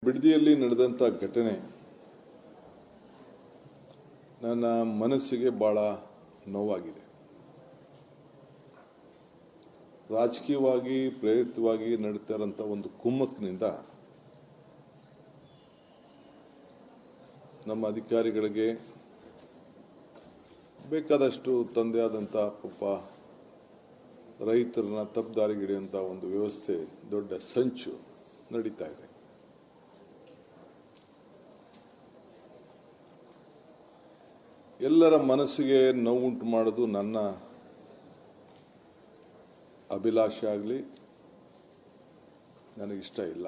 ಬಿಡದಿಯಲ್ಲಿ ನಡೆದಂಥ ಘಟನೆ ನನ್ನ ಮನಸ್ಸಿಗೆ ಬಹಳ ನೋವಾಗಿದೆ. ರಾಜಕೀಯವಾಗಿ ಪ್ರೇರಿತವಾಗಿ ನಡೀತಾ ಇರುವಂಥ ಒಂದು ಕುಮ್ಮಕ್ಕಿನಿಂದ ನಮ್ಮ ಅಧಿಕಾರಿಗಳಿಗೆ ಬೇಕಾದಷ್ಟು ತಂದೆ ಆದಂಥ ಪಾಪ ರೈತರನ್ನ ತಪ್ಪುದಾರಿಗಿಡಿಯುವಂಥ ಒಂದು ವ್ಯವಸ್ಥೆ, ದೊಡ್ಡ ಸಂಚು ನಡೀತಾ ಇದೆ. ಎಲ್ಲರ ಮನಸ್ಸಿಗೆ ನೋವುಂಟು ಮಾಡೋದು ನನ್ನ ಅಭಿಲಾಷೆ ಆಗಲಿ, ನನಗಿಷ್ಟ ಇಲ್ಲ.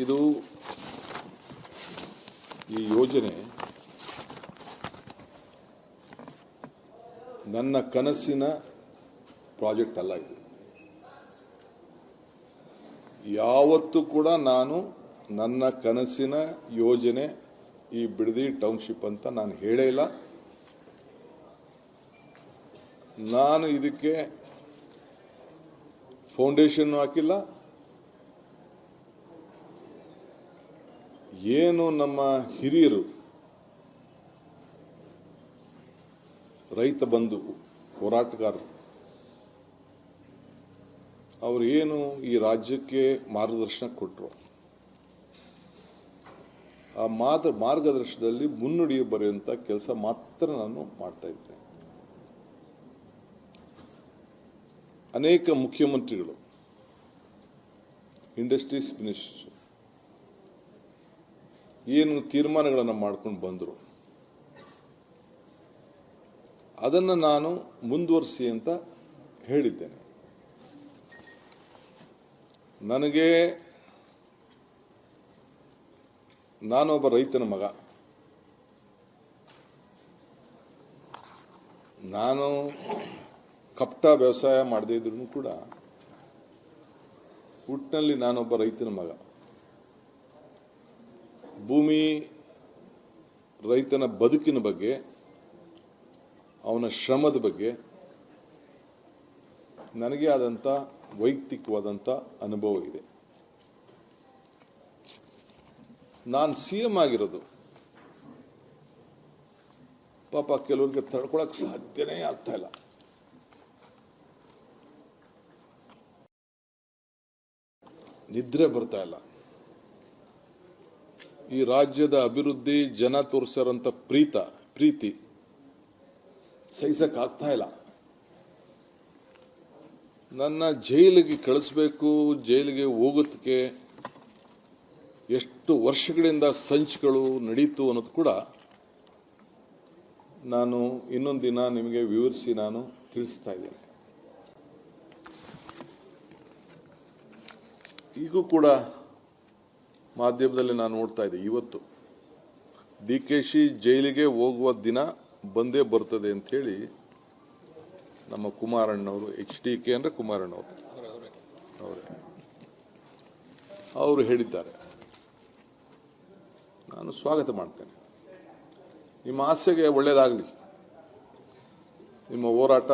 ಇದು ಈ ಯೋಜನೆ ನನ್ನ ಕನಸಿನ ಪ್ರಾಜೆಕ್ಟ್ ಅಲ್ಲ. ಇದು ಯಾವತ್ತೂ ಕೂಡ ನಾನು ನನ್ನ ಕನಸಿನ ಯೋಜನೆ ಈ ಬಿಡದಿ ಟೌನ್ಶಿಪ್ ಅಂತ ನಾನು ಹೇಳೇ ಇಲ್ಲ. ನಾನು ಇದಕ್ಕೆ ಫೌಂಡೇಶನ್ ಹಾಕಿಲ್ಲ. ಏನು ನಮ್ಮ ಹಿರಿಯರು ರೈತ ಬಂಧು ಹೋರಾಟಗಾರರು ಅವರು ಏನು ಈ ರಾಜ್ಯಕ್ಕೆ ಮಾರ್ಗದರ್ಶನ ಕೊಟ್ಟರು, ಆ ಮಾರ್ಗದರ್ಶನದಲ್ಲಿ ಮುನ್ನುಡಿ ಬರೆಯುವಂಥ ಕೆಲಸ ಮಾತ್ರ ನಾನು ಮಾಡ್ತಾ ಇದ್ದೇನೆ. ಅನೇಕ ಮುಖ್ಯಮಂತ್ರಿಗಳು, ಇಂಡಸ್ಟ್ರೀಸ್ ಮಿನಿಸ್ಟರ್ ಏನು ತೀರ್ಮಾನಗಳನ್ನು ಮಾಡ್ಕೊಂಡು ಬಂದರು, ಅದನ್ನು ನಾನು ಮುಂದುವರಿಸಿ ಅಂತ ಹೇಳಿದ್ದೇನೆ. ನಾನೊಬ್ಬ ರೈತನ ಮಗ. ನಾನು ಕಪಟ ವ್ಯವಸಾಯ ಮಾಡದೇ ಇದ್ರೂ ಕೂಡ ಹುಟ್ಟಿನಲ್ಲಿ ನಾನೊಬ್ಬ ರೈತನ ಮಗ. ಭೂಮಿ, ರೈತನ ಬದುಕಿನ ಬಗ್ಗೆ, ಅವನ ಶ್ರಮದ ಬಗ್ಗೆ ನನಗೆ ಆದಂಥ ವೈಯಕ್ತಿಕವಾದಂಥ ಅನುಭವ ಇದೆ. ನಾನು CM ಆಗಿರೋದು ಪಾಪ ಕೆಲವರಿಗೆ ತಡ್ಕೊಳಕ್ ಸಾಧ್ಯನೇ ಆಗ್ತಾ ಇಲ್ಲ. ನಿದ್ರೆ ಬರ್ತಾ ಇಲ್ಲ. ಈ ರಾಜ್ಯದ ಅಭಿವೃದ್ಧಿ, ಜನ ತೋರಿಸಿರೋಂಥ ಪ್ರೀತಿ ಸಹಿಸಕ್ ಆಗ್ತಾ ಇಲ್ಲ. ನನ್ನ ಜೈಲಿಗೆ ಕಳಿಸ್ಬೇಕು, ಜೈಲಿಗೆ ಹೋಗೋದಕ್ಕೆ ಎಷ್ಟು ವರ್ಷಗಳಿಂದ ಸಂಚುಗಳು ನಡೀತು ಅನ್ನೋದು ಕೂಡ ನಾನು ಇನ್ನೊಂದು ದಿನ ನಿಮಗೆ ವಿವರಿಸಿ ನಾನು ತಿಳಿಸ್ತಾ ಇದ್ದೇನೆ. ಈಗೂ ಕೂಡ ಮಾಧ್ಯಮದಲ್ಲಿ ನಾನು ನೋಡ್ತಾ ಇದ್ದೆ, ಇವತ್ತು DKC ಜೈಲಿಗೆ ಹೋಗುವ ದಿನ ಬಂದೇ ಬರ್ತದೆ ಅಂಥೇಳಿ ನಮ್ಮ ಕುಮಾರಣ್ಣವರು, HDK ಅಂದರೆ ಕುಮಾರಣ್ಣವರು ಅವರು ಹೇಳಿದ್ದಾರೆ. ನಾನು ಸ್ವಾಗತ ಮಾಡ್ತೇನೆ. ನಿಮ್ಮ ಆಸೆಗೆ ಒಳ್ಳೆಯದಾಗಲಿ, ನಿಮ್ಮ ಹೋರಾಟ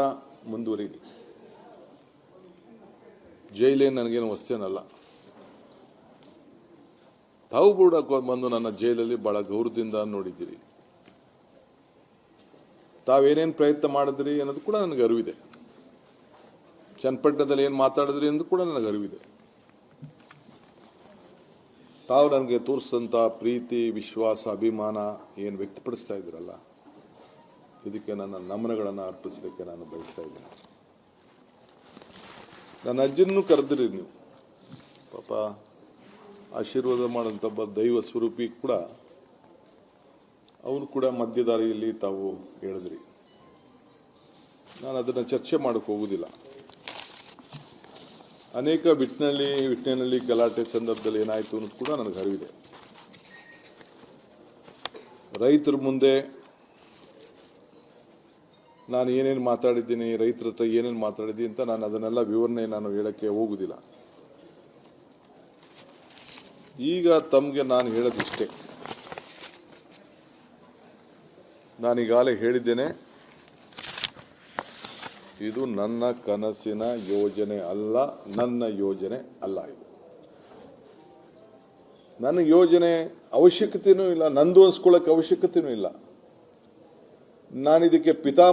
ಮುಂದುವರಿಲಿ. ಜೈಲೇ ನನಗೇನು ವಸ್ತೇನಲ್ಲ. ತಾವು ಕೂಡ ಬಂದು ನನ್ನ ಜೈಲಲ್ಲಿ ಬಹಳ ಗೌರವದಿಂದ ನೋಡಿದ್ದೀರಿ. ತಾವೇನೇನು ಪ್ರಯತ್ನ ಮಾಡಿದ್ರಿ ಅನ್ನೋದು ಕೂಡ ನನಗೆ ಅರಿವಿದೆ. ಚನ್ನಪಟ್ಟಣದಲ್ಲಿ ಏನು ಮಾತಾಡಿದ್ರಿ ಅನ್ನೋದು ಕೂಡ ನನಗೆ ಅರಿವಿದೆ. ತಾವು ನನಗೆ ತೋರಿಸಿದಂಥ ಪ್ರೀತಿ, ವಿಶ್ವಾಸ, ಅಭಿಮಾನ ಏನು ವ್ಯಕ್ತಪಡಿಸ್ತಾ ಇದ್ದೀರಲ್ಲ, ಇದಕ್ಕೆ ನನ್ನ ನಮನಗಳನ್ನು ಅರ್ಪಿಸಲಿಕ್ಕೆ ನಾನು ಬಯಸ್ತಾ ಇದ್ದೇನೆ. ನನ್ನ ಅಜ್ಜನೂ ಕರೆದಿರಿ ನೀವು, ಪಾಪ ಆಶೀರ್ವಾದ ಮಾಡೋಂಥ ಒಬ್ಬ ದೈವ ಸ್ವರೂಪಿ ಕೂಡ, ಅವನು ಕೂಡ ಮಧ್ಯದಾರಿಯಲ್ಲಿ ತಾವು ಹೇಳಿದ್ರಿ. ನಾನು ಅದನ್ನು ಚರ್ಚೆ ಮಾಡೋಕ್ಕೆ ಹೋಗುವುದಿಲ್ಲ. ಅನೇಕ ವಿಟ್ನೆನಲ್ಲಿ ಗಲಾಟೆ ಸಂದರ್ಭದಲ್ಲಿ ಏನಾಯಿತು ಅನ್ನೋದು ಕೂಡ ನನಗೆ ಅರಿವಿದೆ. ರೈತರ ಮುಂದೆ ನಾನು ಏನೇನು ಮಾತಾಡಿದ್ದೀನಿ, ರೈತರ ಹತ್ರ ಏನೇನು ಮಾತಾಡಿದ್ದೀನಿ ಅಂತ ನಾನು ಅದನ್ನೆಲ್ಲ ವಿವರಣೆ ನಾನು ಹೇಳಕ್ಕೆ ಹೋಗುವುದಿಲ್ಲ. ಈಗ ತಮಗೆ ನಾನು ಹೇಳೋದಿಷ್ಟೇ. ನಾನೀಗಾಗಲೇ ಹೇಳಿದ್ದೇನೆ, ಇದು ನನ್ನ ಕನಸಿನ ಯೋಜನೆ ಅಲ್ಲ, ನನ್ನ ಯೋಜನೆ ಅಲ್ಲ. ಇದು ನನ್ನ ಯೋಜನೆ ಅವಶ್ಯಕತೆನೂ ಇಲ್ಲ, ನಂದು ಅನ್ಸ್ಕೊಳ್ಳೋಕೆ ಅವಶ್ಯಕತೆನೂ ಇಲ್ಲ. ನಾನಿದಕ್ಕೆ ಪಿತಾಮಹ